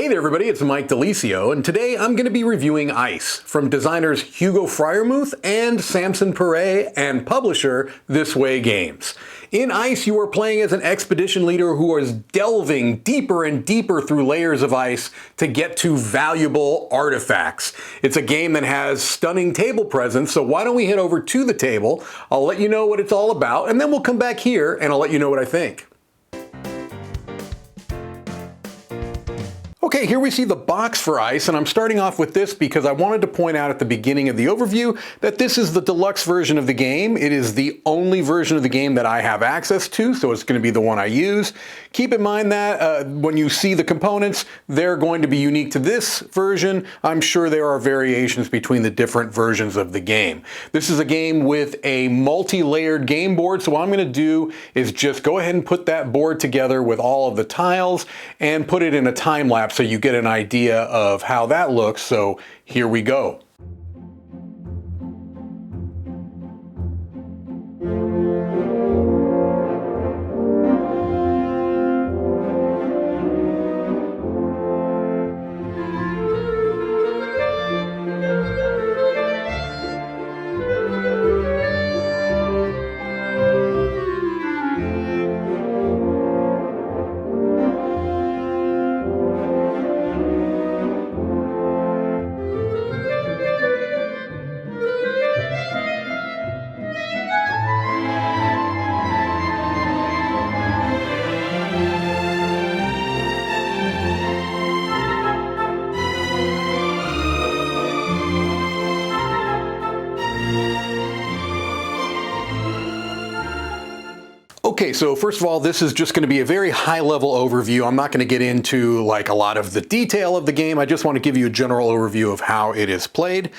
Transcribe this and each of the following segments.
Hey there everybody, it's Mike DiLisio, and today I'm going to be reviewing Ice from designers Hugo Freiermuth and Samson Perret and publisher This Way Games. In Ice, you are playing as an expedition leader who is delving deeper and deeper through layers of ice to get to valuable artifacts. It's a game that has stunning table presence, so why don't we head over to the table, I'll let you know what it's all about, and then we'll come back here and I'll let you know what I think. Okay, here we see the box for Ice, and I'm starting off with this because I wanted to point out at the beginning of the overview that this is the deluxe version of the game. It is the only version of the game that I have access to, so it's going to be the one I use. Keep in mind that when you see the components, they're going to be unique to this version. I'm sure there are variations between the different versions of the game. This is a game with a multi-layered game board, so what I'm going to do is just go ahead and put that board together with all of the tiles and put it in a time lapse so you get an idea of how that looks. So here we go. Okay, so first of all, this is just going to be a very high-level overview. I'm not going to get into like a lot of the detail of the game. I just want to give you a general overview of how it is played.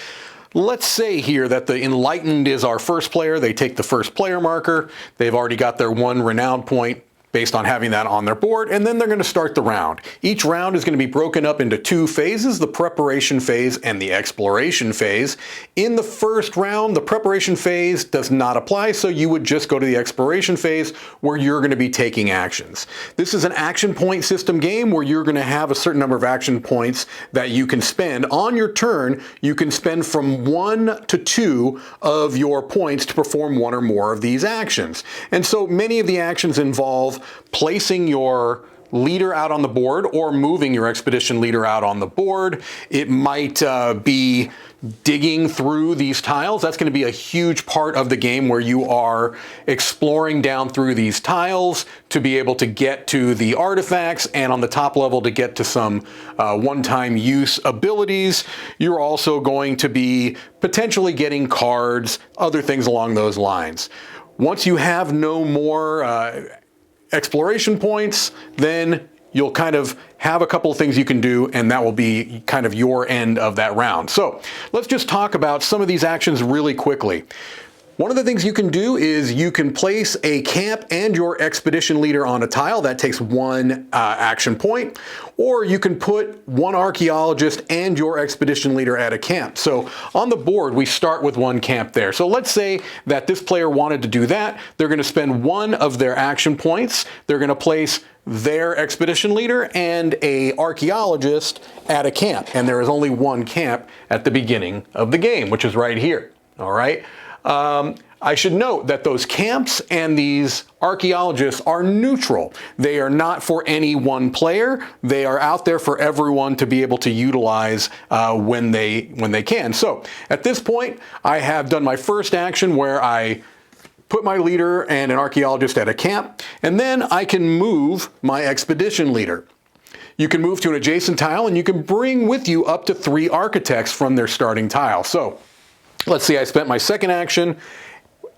Let's say here that the Enlightened is our first player. They take the first player marker. They've already got their one renowned point based on having that on their board, and then they're going to start the round. Each round is going to be broken up into two phases, the preparation phase and the exploration phase. In the first round, the preparation phase does not apply, so you would just go to the exploration phase where you're going to be taking actions. This is an action point system game where you're going to have a certain number of action points that you can spend. On your turn, you can spend from 1 to 2 of your points to perform one or more of these actions. And so many of the actions involve placing your leader out on the board or moving your expedition leader out on the board. It might be digging through these tiles. That's going to be a huge part of the game where you are exploring down through these tiles to be able to get to the artifacts, and on the top level to get to some one-time use abilities. You're also going to be potentially getting cards, other things along those lines. Once you have no more exploration points, then you'll kind of have a couple of things you can do, and that will be kind of your end of that round. So let's just talk about some of these actions really quickly. One of the things you can do is you can place a camp and your expedition leader on a tile. That takes one action point. Or you can put one archaeologist and your expedition leader at a camp. So on the board, we start with one camp there. So let's say that this player wanted to do that. They're going to spend one of their action points. They're going to place their expedition leader and an archaeologist at a camp. And there is only one camp at the beginning of the game, which is right here. All right. I should note that those camps and these archaeologists are neutral. They are not for any one player. They are out there for everyone to be able to utilize when they can. So at this point, I have done my first action where I put my leader and an archaeologist at a camp, and then I can move my expedition leader. You can move to an adjacent tile, and you can bring with you up to 3 architects from their starting tile. So let's see, I spent my second action,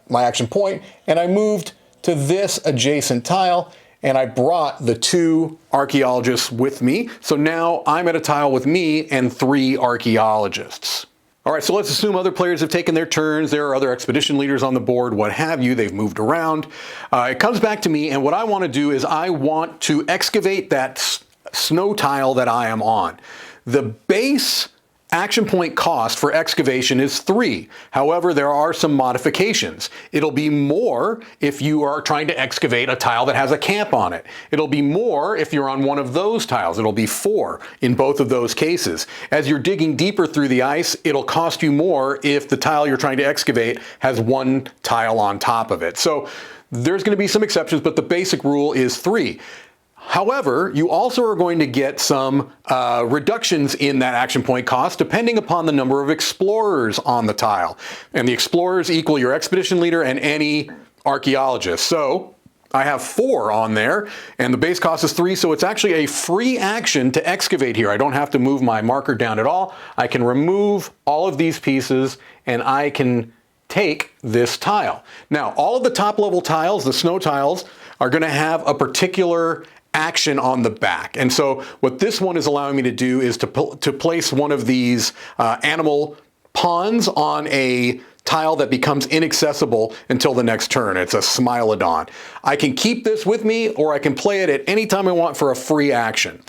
my action point, and I moved to this adjacent tile, and I brought the 2 archaeologists with me. So now I'm at a tile with me and 3 archaeologists. All right, so let's assume other players have taken their turns. There are other expedition leaders on the board, what have you. They've moved around. It comes back to me, and what I want to do is I want to excavate that snow tile that I am on. The base action point cost for excavation is 3. However, there are some modifications. It'll be more if you are trying to excavate a tile that has a camp on it. It'll be more if you're on one of those tiles. It'll be 4 in both of those cases. As you're digging deeper through the ice, it'll cost you more if the tile you're trying to excavate has 1 tile on top of it. So there's going to be some exceptions, but the basic rule is 3. However, you also are going to get some reductions in that action point cost depending upon the number of explorers on the tile. And the explorers equal your expedition leader and any archaeologist. So I have 4 on there, and the base cost is 3, so it's actually a free action to excavate here. I don't have to move my marker down at all. I can remove all of these pieces, and I can take this tile. Now, all of the top level tiles, the snow tiles, are going to have a particular action on the back. And so what this one is allowing me to do is to place one of these animal ponds on a tile that becomes inaccessible until the next turn. It's a Smilodon. I can keep this with me, or I can play it at any time I want for a free action.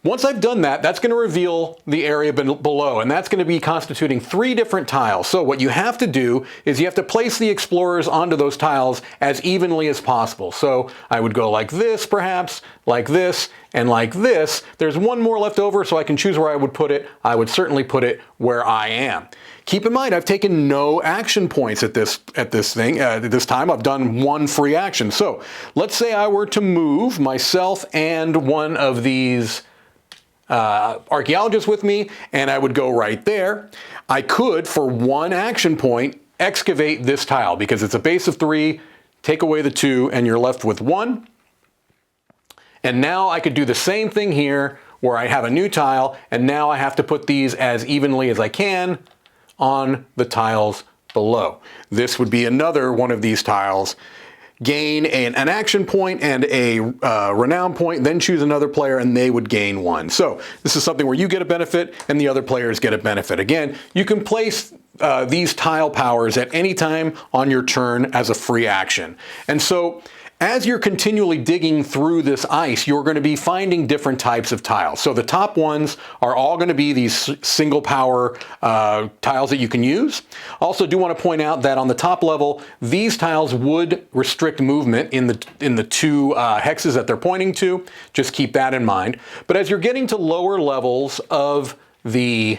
Once I've done that, that's going to reveal the area below, and that's going to be constituting 3 different tiles. So what you have to do is you have to place the explorers onto those tiles as evenly as possible. So I would go like this, perhaps, like this, and like this. There's one more left over, so I can choose where I would put it. I would certainly put it where I am. Keep in mind, I've taken no action points at this time. I've done 1 free action. So let's say I were to move myself and one of these archaeologists with me, and I would go right there. I could, for 1 action point, excavate this tile because it's a base of 3, take away the 2, and you're left with 1. And now I could do the same thing here where I have a new tile, and now I have to put these as evenly as I can on the tiles below. This would be another one of these tiles. Gain an action point and a renown point, then choose another player and they would gain 1. So this is something where you get a benefit and the other players get a benefit. Again, you can place these tile powers at any time on your turn as a free action. And so as you're continually digging through this ice, you're going to be finding different types of tiles. So the top ones are all going to be these single power tiles that you can use. Also do want to point out that on the top level, these tiles would restrict movement in the 2 hexes that they're pointing to. Just keep that in mind. But as you're getting to lower levels of the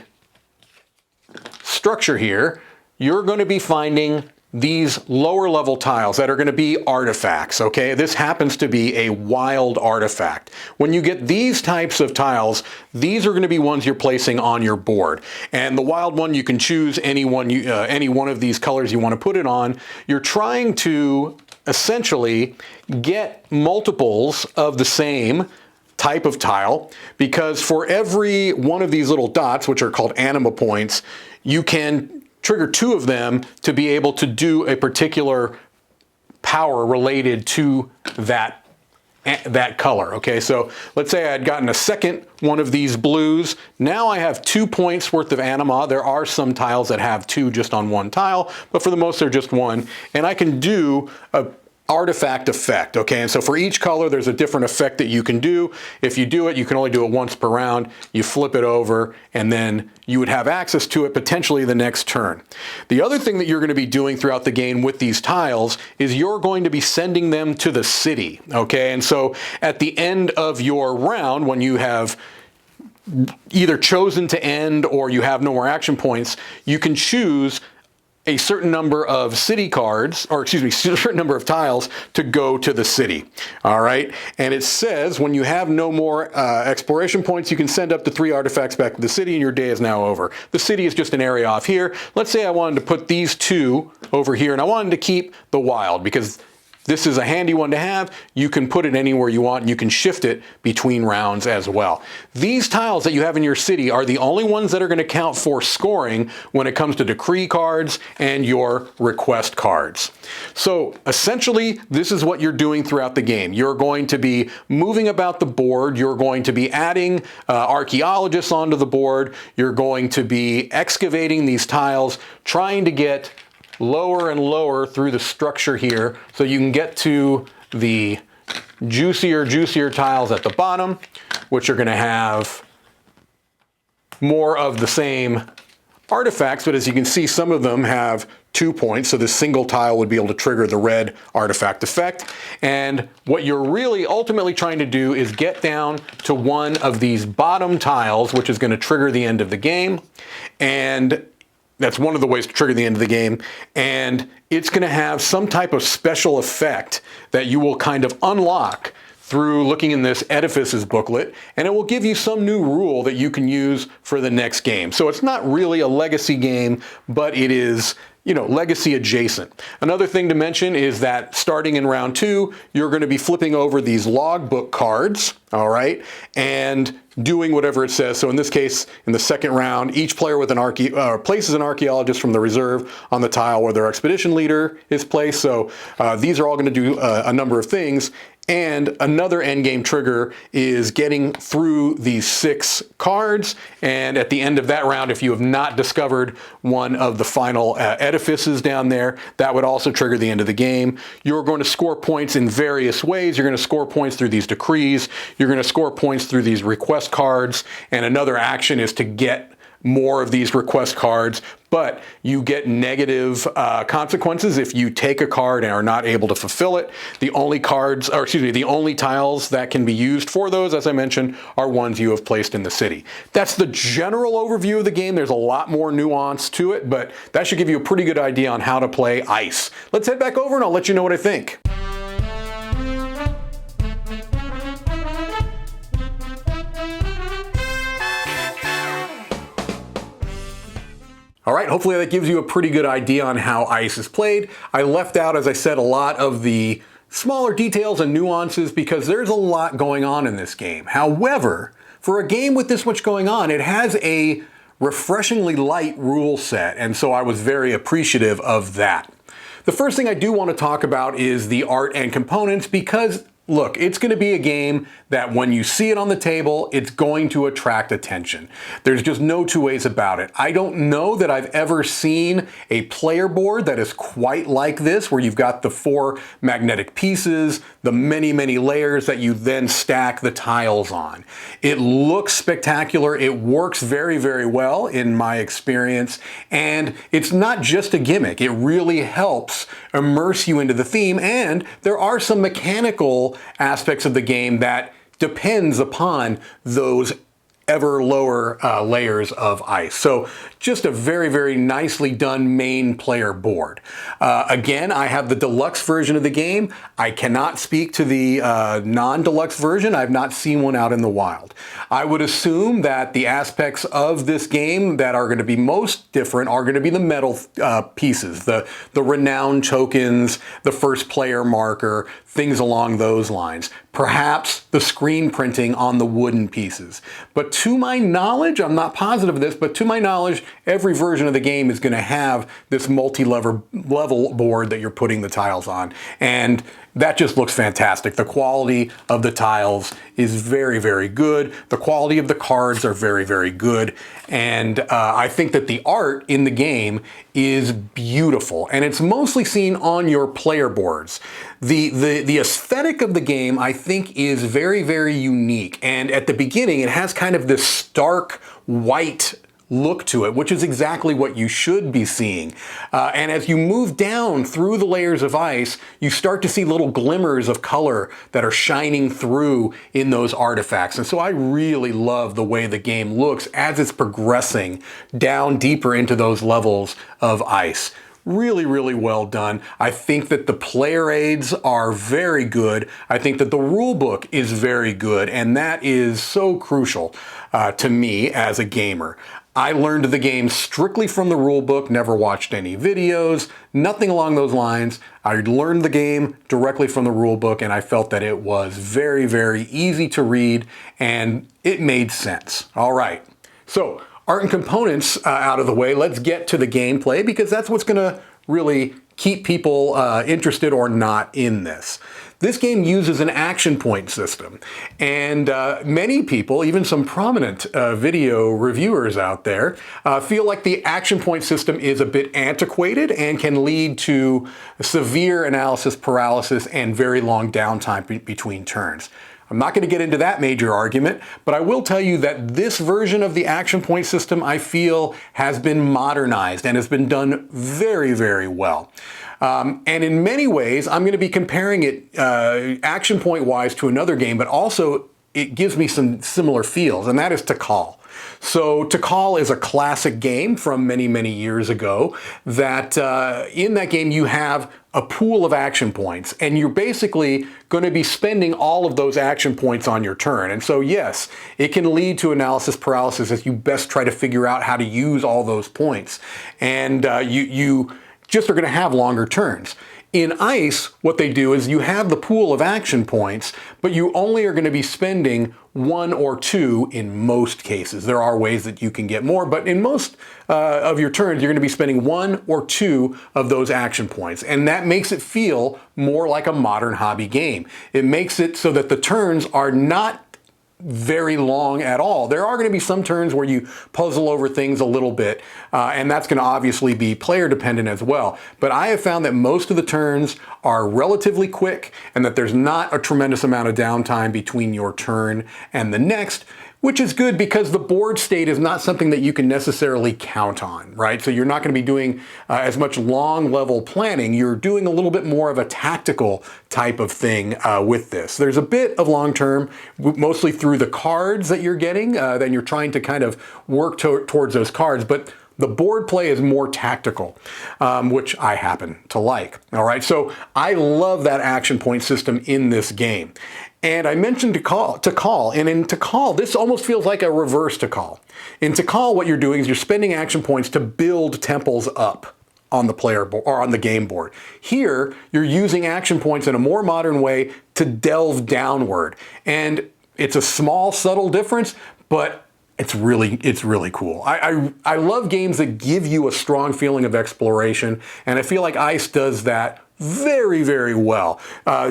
structure here, you're going to be finding these lower level tiles that are going to be artifacts, okay? This happens to be a wild artifact. When you get these types of tiles, these are going to be ones you're placing on your board. And the wild one, you can choose any one of these colors you want to put it on. You're trying to essentially get multiples of the same type of tile, because for every one of these little dots, which are called anima points, you can trigger 2 of them to be able to do a particular power related to that color. Okay, so let's say I had gotten a second one of these blues. Now I have 2 points worth of anima. There are some tiles that have 2 just on 1 tile, but for the most they're just 1. And I can do a artifact effect, okay? And so for each color, there's a different effect that you can do. If you do it, you can only do it once per round. You flip it over, and then you would have access to it potentially the next turn. The other thing that you're going to be doing throughout the game with these tiles is you're going to be sending them to the city, okay? And so at the end of your round, when you have either chosen to end or you have no more action points, you can choose a certain number of city cards, or excuse me, a certain number of tiles to go to the city. All right. And it says when you have no more exploration points, you can send up to 3 artifacts back to the city and your day is now over. The city is just an area off here. Let's say I wanted to put these 2 over here and I wanted to keep the wild because this is a handy one to have. You can put it anywhere you want and you can shift it between rounds as well. These tiles that you have in your city are the only ones that are going to count for scoring when it comes to decree cards and your request cards. So essentially, this is what you're doing throughout the game. You're going to be moving about the board. You're going to be adding archaeologists onto the board. You're going to be excavating these tiles, trying to get lower and lower through the structure here so you can get to the juicier tiles at the bottom, which are going to have more of the same artifacts, but as you can see, some of them have 2 points, so this single tile would be able to trigger the red artifact effect. And what you're really ultimately trying to do is get down to one of these bottom tiles, which is going to trigger the end of the game. And that's one of the ways to trigger the end of the game. And it's going to have some type of special effect that you will kind of unlock through looking in this Edifices booklet, and it will give you some new rule that you can use for the next game. So it's not really a legacy game, but it is, you know, legacy adjacent. Another thing to mention is that starting in round 2, you're going to be flipping over these logbook cards, all right, and doing whatever it says. So in this case, in the second round, each player with an places an archaeologist from the reserve on the tile where their expedition leader is placed. So these are all going to do a number of things. And another endgame trigger is getting through these 6 cards. And at the end of that round, if you have not discovered one of the final edifices down there, that would also trigger the end of the game. You're going to score points in various ways. You're going to score points through these decrees. You're going to score points through these request cards. And another action is to get more of these request cards, but you get negative consequences if you take a card and are not able to fulfill it. The only cards, or excuse me, the only tiles that can be used for those, as I mentioned, are ones you have placed in the city. That's the general overview of the game. There's a lot more nuance to it, but that should give you a pretty good idea on how to play Ice. Let's head back over and I'll let you know what I think. All right, hopefully that gives you a pretty good idea on how Ice is played. I left out, as I said, a lot of the smaller details and nuances because there's a lot going on in this game. However, for a game with this much going on, it has a refreshingly light rule set, and so I was very appreciative of that. The first thing I do want to talk about is the art and components because look, it's going to be a game that when you see it on the table, it's going to attract attention. There's just no two ways about it. I don't know that I've ever seen a player board that is quite like this, where you've got the 4 magnetic pieces, the many, many layers that you then stack the tiles on. It looks spectacular. It works very, very well in my experience. And it's not just a gimmick. It really helps immerse you into the theme. And there are some mechanical aspects of the game that depends upon those ever lower layers of ice. So just a very, very nicely done main player board. Again, I have the deluxe version of the game. I cannot speak to the non-deluxe version. I've not seen one out in the wild. I would assume that the aspects of this game that are going to be most different are going to be the metal pieces, the renown tokens, the first player marker, things along those lines. Perhaps the screen printing on the wooden pieces. But to my knowledge, I'm not positive of this, but to my knowledge, every version of the game is going to have this multi-level board that you're putting the tiles on. And that just looks fantastic. The quality of the tiles is very, very good. The quality of the cards are very, very good. And I think that the art in the game is beautiful. And it's mostly seen on your player boards. The aesthetic of the game, I think, is very, very unique. And at the beginning, it has kind of this stark white look to it, which is exactly what you should be seeing. And as you move down through the layers of ice, you start to see little glimmers of color that are shining through in those artifacts. And so I really love the way the game looks as it's progressing down deeper into those levels of ice. Really, really well done. I think that the player aids are very good. I think that the rule book is very good, and that is so crucial to me as a gamer. I learned the game strictly from the rule book, never watched any videos, nothing along those lines. I learned the game directly from the rule book, and I felt that it was very, very easy to read, and it made sense. All right, so art and components out of the way, let's get to the gameplay because that's what's going to really keep people interested or not in this. This game uses an action point system, and many people, even some prominent video reviewers out there, feel like the action point system is a bit antiquated and can lead to severe analysis paralysis and very long downtime between turns. I'm not going to get into that major argument, but I will tell you that this version of the action point system, I feel, has been modernized and has been done very, very well. And in many ways, I'm going to be comparing it action point wise to another game, but also it gives me some similar feels, and that is Tikal. So Tikal is a classic game from many, many years ago that in that game you have a pool of action points, and you're basically going to be spending all of those action points on your turn. And so yes, it can lead to analysis paralysis as you best try to figure out how to use all those points. And you just are going to have longer turns. In Ice, what they do is you have the pool of action points, but you only are going to be spending 1 or 2 in most cases. There are ways that you can get more, but in most of your turns, you're going to be spending 1 or 2 of those action points. And that makes it feel more like a modern hobby game. It makes it so that the turns are not very long at all. There are going to be some turns where you puzzle over things a little bit, and that's going to obviously be player dependent as well. But I have found that most of the turns are relatively quick and that there's not a tremendous amount of downtime between your turn and the next, which is good because the board state is not something that you can necessarily count on, right? So you're not going to be doing as much long level planning. You're doing a little bit more of a tactical type of thing with this. There's a bit of long term, mostly through the cards that you're getting, then you're trying to kind of work towards those cards, but the board play is more tactical, which I happen to like. All right, so I love that action point system in this game. And I mentioned Tikal, and in Tikal, this almost feels like a reverse Tikal. In Tikal, what you're doing is you're spending action points to build temples up on the player board or on the game board. Here, you're using action points in a more modern way to delve downward. And it's a small, subtle difference, but it's really cool. I love games that give you a strong feeling of exploration, and I feel like Ice does that very, very well.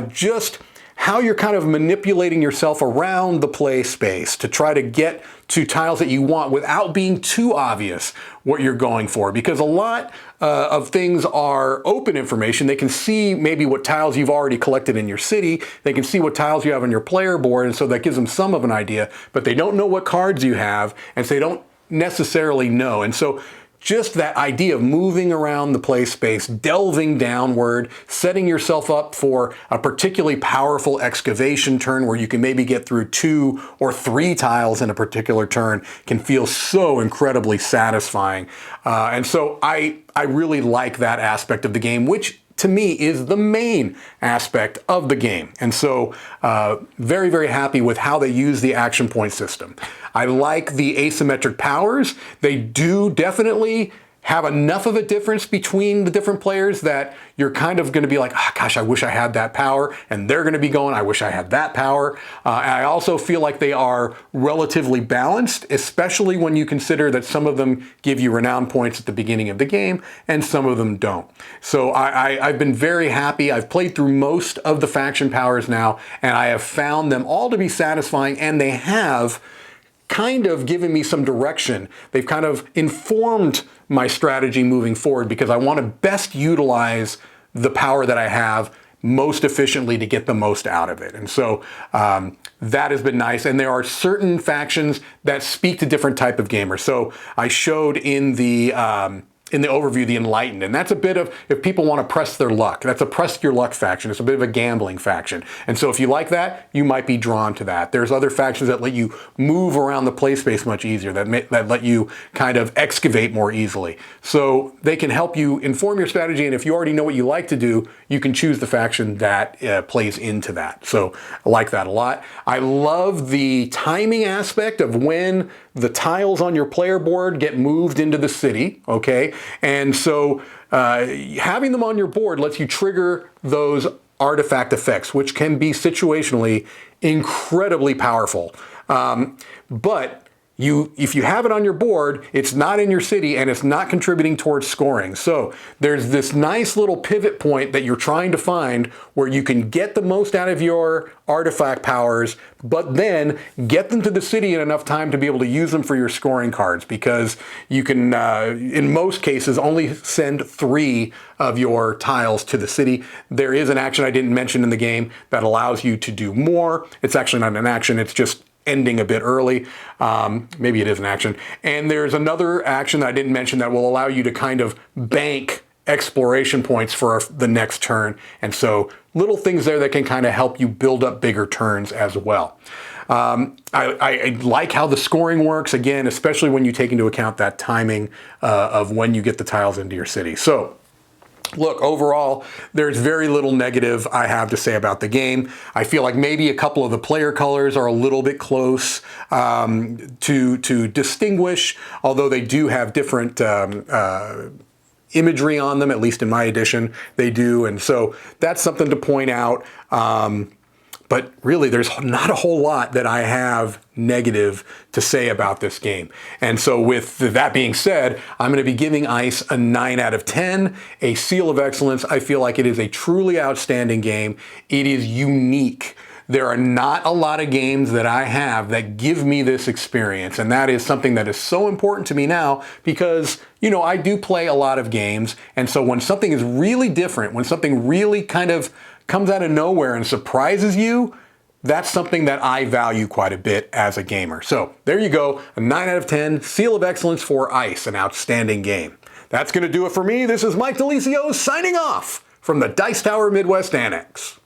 Just how you're kind of manipulating yourself around the play space to try to get to tiles that you want without being too obvious what you're going for. Because a lot of things are open information. They can see maybe what tiles you've already collected in your city. They can see what tiles you have on your player board, and so that gives them some of an idea, but they don't know what cards you have, and so they don't necessarily know. And so just that idea of moving around the play space, delving downward, setting yourself up for a particularly powerful excavation turn where you can maybe get through 2 or 3 tiles in a particular turn can feel so incredibly satisfying. And so I really like that aspect of the game, which to me is the main aspect of the game. And so very, very happy with how they use the action point system. I like the asymmetric powers. They do definitely have enough of a difference between the different players that you're kind of going to be like, oh, gosh, I wish I had that power. And they're going to be going, I wish I had that power. And I also feel like they are relatively balanced, especially when you consider that some of them give you renown points at the beginning of the game and some of them don't. So I've been very happy. I've played through most of the faction powers now, and I have found them all to be satisfying, and they have kind of given me some direction. They've kind of informed my strategy moving forward because I want to best utilize the power that I have most efficiently to get the most out of it. And so that has been nice. And there are certain factions that speak to different type of gamers. So I showed in the overview, the Enlightened, and that's a bit of, if people want to press their luck, that's a press your luck faction. It's a bit of a gambling faction. And so if you like that, you might be drawn to that. There's other factions that let you move around the play space much easier, that let you kind of excavate more easily. So they can help you inform your strategy, and if you already know what you like to do, you can choose the faction that plays into that. So I like that a lot. I love the timing aspect of when the tiles on your player board get moved into the city, okay? And so having them on your board lets you trigger those artifact effects, which can be situationally incredibly powerful. But if you have it on your board, it's not in your city and it's not contributing towards scoring. So there's this nice little pivot point that you're trying to find where you can get the most out of your artifact powers, but then get them to the city in enough time to be able to use them for your scoring cards, because you can, in most cases, only send 3 of your tiles to the city. There is an action I didn't mention in the game that allows you to do more. It's actually not an action, it's just ending a bit early. Maybe it is an action. And there's another action that I didn't mention that will allow you to kind of bank exploration points for the next turn. And so little things there that can kind of help you build up bigger turns as well. I like how the scoring works, again, especially when you take into account that timing of when you get the tiles into your city. So look, overall, there's very little negative I have to say about the game. I feel like maybe a couple of the player colors are a little bit close to distinguish, although they do have different imagery on them, at least in my edition, they do. And so that's something to point out. But really, there's not a whole lot that I have negative to say about this game. And so with that being said, I'm going to be giving Ice a 9 out of 10, a seal of excellence. I feel like it is a truly outstanding game. It is unique. There are not a lot of games that I have that give me this experience, and that is something that is so important to me now because, you know, I do play a lot of games, and so when something is really different, when something really kind of comes out of nowhere and surprises you, that's something that I value quite a bit as a gamer. So there you go, a 9 out of 10, seal of excellence for Ice, an outstanding game. That's going to do it for me. This is Mike DiLisio signing off from the Dice Tower Midwest Annex.